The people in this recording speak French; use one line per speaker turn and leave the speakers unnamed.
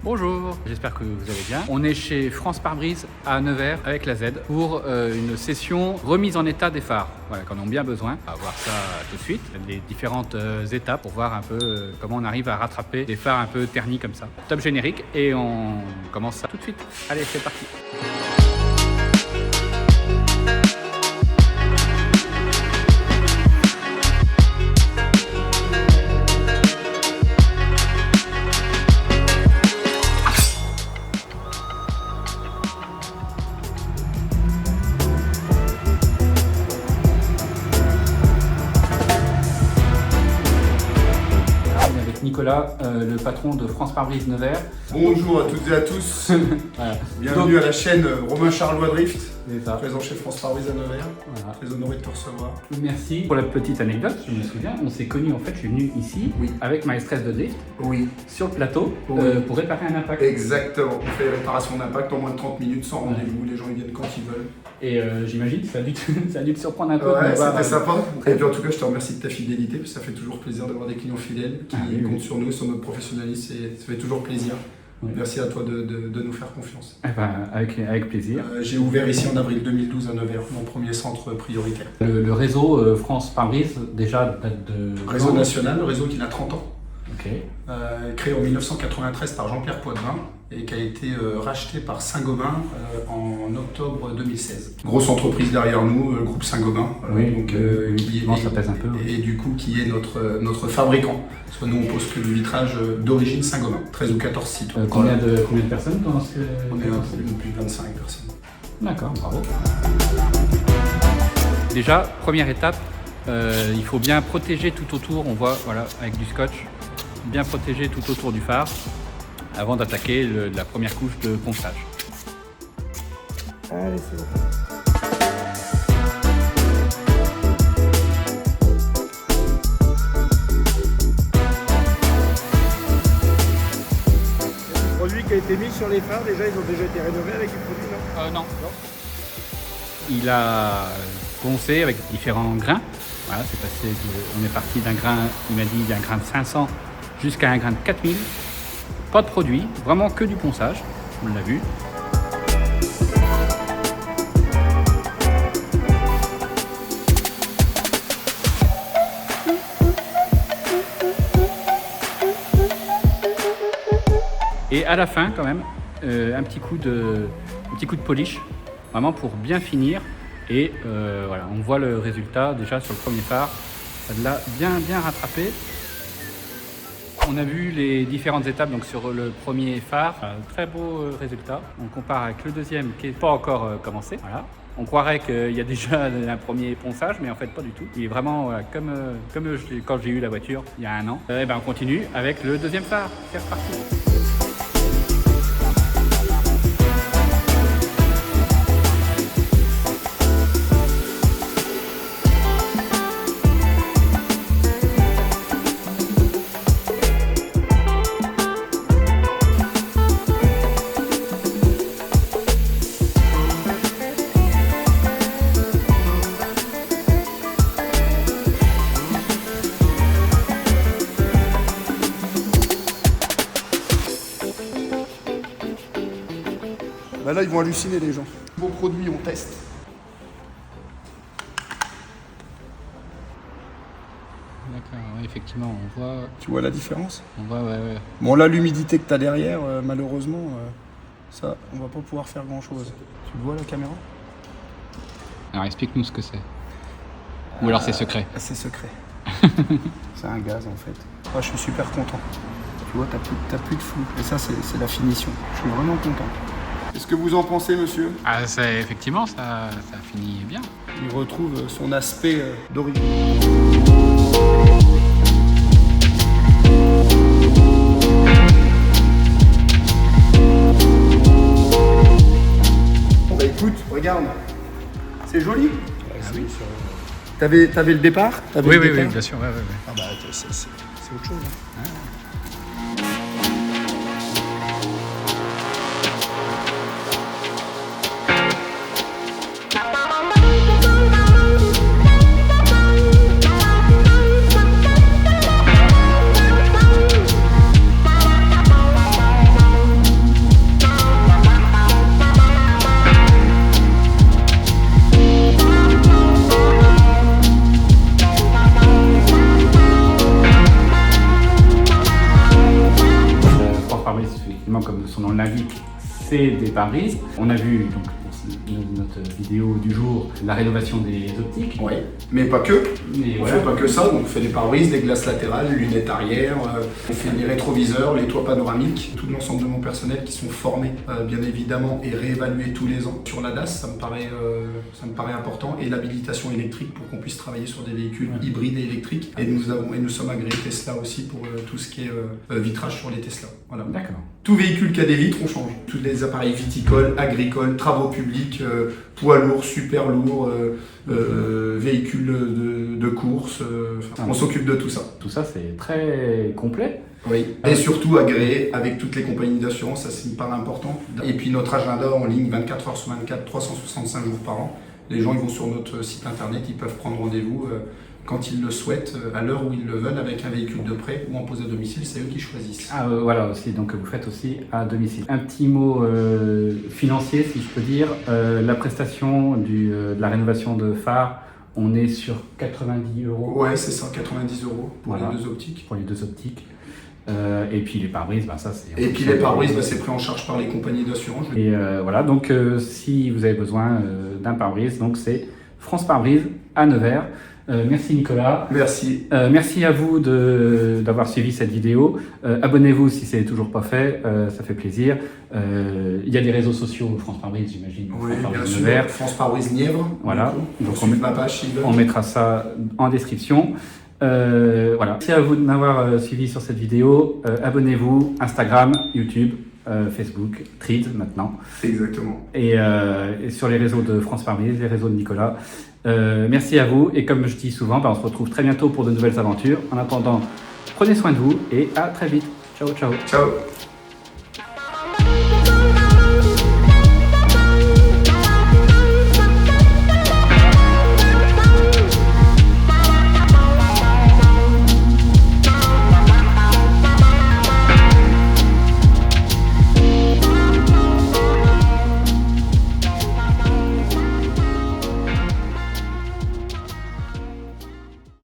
Bonjour, j'espère que vous allez bien. On est chez France Pare-Brise à Nevers avec la Z pour une session remise en état des phares. Voilà, qu'on a bien besoin. On va voir ça tout de suite. Les différentes étapes pour voir un peu comment on arrive à rattraper des phares un peu ternis comme ça. Top générique et on commence ça tout de suite. Allez, c'est parti. Nicolas, le patron de France Pare-Brise Nevers.
Bonjour à toutes et à tous.
Voilà.
Bienvenue à la chaîne Romain Charlois Drift,
ça.
présent chez France Pare-Brise à Nevers.
Voilà.
Très honoré de te recevoir.
Merci. Pour la petite anecdote, je me souviens, on s'est connus en fait, je suis venu ici avec Maestresse de Drift
Oui.
sur le plateau pour réparer un impact.
Exactement. On fait réparation d'impact en moins de 30 minutes sans rendez-vous. Les gens ils viennent quand ils veulent.
Et j'imagine que ça a dû te surprendre un peu.
Ouais,
de voir,
c'était sympa. Et puis en tout cas, je te remercie de ta fidélité, parce que ça fait toujours plaisir d'avoir des clients fidèles qui comptent sur nous, sur notre professionnalisme, et ça fait toujours plaisir. Oui. Merci à toi de nous faire confiance.
Eh ben, avec plaisir.
J'ai ouvert ici en avril 2012 à Nevers, mon premier centre prioritaire.
Le réseau France Pare-Brise, déjà date de...
Réseau national, le réseau qui a 30 ans.
Okay.
Créé en 1993 par Jean-Pierre Poitvin et qui a été racheté par Saint-Gobain en octobre 2016. Grosse entreprise derrière nous, le groupe Saint-Gobain.
Oui, donc ça pèse un peu.
Et du coup, qui est notre fabricant. Parce que nous, on pose que du vitrage d'origine Saint-Gobain, 13 ou 14 sites.
Combien de personnes dans ce...
On est depuis 25 personnes.
D'accord, bravo. Déjà, première étape, il faut bien protéger tout autour, on voit voilà, avec du scotch, bien protéger tout autour du phare avant d'attaquer la première couche de ponçage.
Allez, c'est bon. Le produit qui a été mis sur les phares, déjà, ils ont déjà été rénovés avec du produit, non?
Non. Il a poncé avec différents grains. Voilà, c'est passé on est parti d'un grain, il m'a dit d'un grain de 500 jusqu'à un grain de 4000. Pas de produit, vraiment que du ponçage, on l'a vu. Et à la fin quand même, un petit coup de polish, vraiment pour bien finir. Et voilà, on voit le résultat déjà sur le premier phare, ça l'a bien rattrapé. On a vu les différentes étapes donc sur le premier phare, très beau résultat. On compare avec le deuxième qui n'est pas encore commencé. Voilà. On croirait qu'il y a déjà un premier ponçage, mais en fait pas du tout. Il est vraiment comme quand j'ai eu la voiture il y a un an. Et ben on continue avec le deuxième phare. C'est reparti.
Bah là, ils vont halluciner les gens. Beau produit, on teste.
D'accord, ouais, effectivement, on voit...
Tu vois la différence?
On voit, ouais.
Bon, là, l'humidité que tu as derrière, malheureusement, ça, on va pas pouvoir faire grand-chose. Tu le vois, la caméra?
Alors, explique-nous ce que c'est. Ou alors c'est secret?
C'est secret. C'est un gaz, en fait. Ah, je suis super content. Tu vois, t'as plus de flou. Et ça, c'est la finition. Je suis vraiment content. Qu'est-ce que vous en pensez, monsieur?
Ah, effectivement, ça finit bien.
Il retrouve son aspect d'origine. Bon bah écoute, regarde. C'est joli.
Oui.
T'avais le départ?
Oui, bien sûr. Ouais.
Ah bah c'est autre chose. Hein.
pare-brise, effectivement, comme son nom l'indique, c'est des pare-brises. On a vu donc, dans notre vidéo du jour la rénovation des optiques.
Oui, mais pas que.
Et
On
voilà.
fait pas que ça, donc on fait des pare-brises, des glaces latérales, lunettes arrière, on fait les rétroviseurs, les toits panoramiques, tout l'ensemble de mon personnel qui sont formés bien évidemment et réévalués tous les ans sur la DAS, ça me paraît important, et l'habilitation électrique pour qu'on puisse travailler sur des véhicules hybrides et électriques. Et nous sommes agréés Tesla aussi pour tout ce qui est vitrage sur les Tesla. Voilà.
D'accord.
Tout véhicule qui a des vitres, on change. Tous les appareils viticoles, agricoles, travaux publics, poids lourds, super lourds, véhicules de course, on s'occupe de tout ça.
Tout ça, c'est très complet.
Oui. Et surtout agréé avec toutes les compagnies d'assurance, ça c'est une part importante. Et puis notre agenda en ligne 24 heures sur 24, 365 jours par an. Les gens ils vont sur notre site internet, ils peuvent prendre rendez-vous quand ils le souhaitent, à l'heure où ils le veulent, avec un véhicule de prêt ou en pose à domicile, c'est eux qui choisissent.
Ah, voilà aussi, donc vous faites aussi à domicile. Un petit mot financier, si je peux dire. La prestation de la rénovation de phare, on est sur 90 €.
Ouais, c'est ça, 90 € pour
Voilà.
les deux optiques.
Pour les deux optiques. Et puis les pare-brises, bah, ça c'est...
Et puis les pare-brises, bah, c'est pris en charge par les compagnies d'assurance.
Et voilà, donc si vous avez besoin d'un pare-brise, donc c'est France Pare-brise à Nevers. Merci Nicolas.
Merci.
Merci à vous d'avoir suivi cette vidéo. Abonnez-vous si ce n'est toujours pas fait, ça fait plaisir. Il y a des réseaux sociaux France Pare-brise, j'imagine.
Oui,
France
bien
Pare-brise
sûr.
Nevers.
France Pare-brise Nièvre.
Voilà.
Donc
Donc
ma page s'ils veulent.
on mettra ça en description. Voilà. Merci à vous de m'avoir suivi sur cette vidéo. Abonnez-vous, Instagram, YouTube, Facebook, Threads maintenant.
Exactement.
Et sur les réseaux de France Pare-brise, les réseaux de Nicolas. Merci à vous. Et comme je dis souvent, on se retrouve très bientôt pour de nouvelles aventures. En attendant, prenez soin de vous et à très vite. Ciao, ciao.
Ciao.